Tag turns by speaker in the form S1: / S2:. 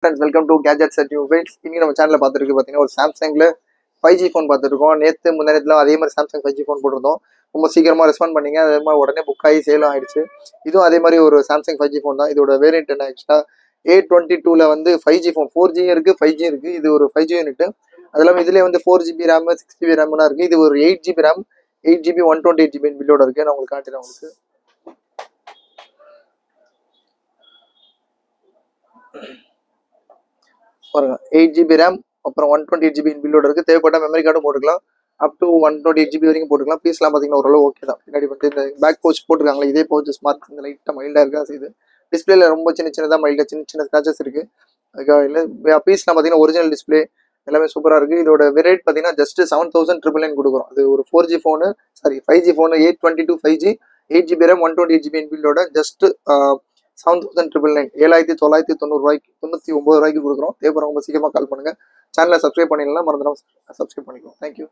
S1: Friends welcome to gadgets at mobiles. இன்னைக்கு நம்ம சேனலில் பார்த்துருக்கு பார்த்தீங்கன்னா ஒரு சாம்சங்கில் 5G ஃபோன் பார்த்துருக்கோம். நேற்று முன்னேறத்தில் அதே மாதிரி சாம்சங் 5G ஃபோன் போட்டிருந்தோம். ரொம்ப சீக்கிரமாக ரெஸ்பாண்ட் பண்ணிங்க. அதே மாதிரி உடனே புக் ஆகி சேலும் ஆயிடுச்சு. இதுவும் அதே மாதிரி ஒரு சாம்சங் 5G ஃபோன் தான். இதோட வேரியன்ட் என்ன ஆச்சுன்னா A22 வந்து 5G ஃபோன் 4G இருக்குது 5G இருக்குது. இது ஒரு 5G யூனிட். அது இல்லாமல் இதிலே வந்து 4GB ரேம் 6GB ரேம்லாம் இருக்குது. இது ஒரு 8GB ரேம் 8GB 128GB பில்லோட இருக்குது. நான் உங்களுக்கு காட்டுறேன். உங்களுக்கு பாருங்க 8GB ரேம் அப்புறம் 128GB பில்லோட இருக்குது. தேவைப்பட்ட மெமரி கார்டும் போட்டுக்கலாம். அப் டு 128GB வரைக்கும் போட்டுக்கலாம். பீஸ்லாம் பார்த்தீங்கன்னா ஓரளவு ஓகே தான். பின்னாடி வந்து இந்த பேக் பவுச் போட்டுருக்காங்களே இதே பவுச் ஸ்மார்ட் இந்த லைட்டாக மைல்டாக இருக்கா செய்யுது. டிஸ்பிளேல ரொம்ப சின்ன சின்னதாக மைல்டாக சின்ன சின்ன ஸ்க்ராச்சஸ் இருக்குது. அதுக்காக இல்லை பீஸ்லாம் பார்த்தீங்கன்னா ஒரிஜினல் டிஸ்பிளே எல்லாமே சூப்பராக இருக்குது. இதோட ரேட் பார்த்தீங்கன்னா ஜஸ்ட் 7,999 கொடுக்குறோம். அது ஒரு 4G phone 5G phone 822 5G 8GB RAM 128GB பில்லோட ஜஸ்ட் 7,999 7,990 99 ரூபாய்க்கு கொடுக்குறோம். தேவைப்படுறவங்க சீக்கிரமாக கால் பண்ணுங்கள். சேனலை சப்ஸ்கிரைப் பண்ணிடலாம், மறந்துடாம சப்ஸ்கிரைப் பண்ணிக்கலாம். தேங்க்யூ.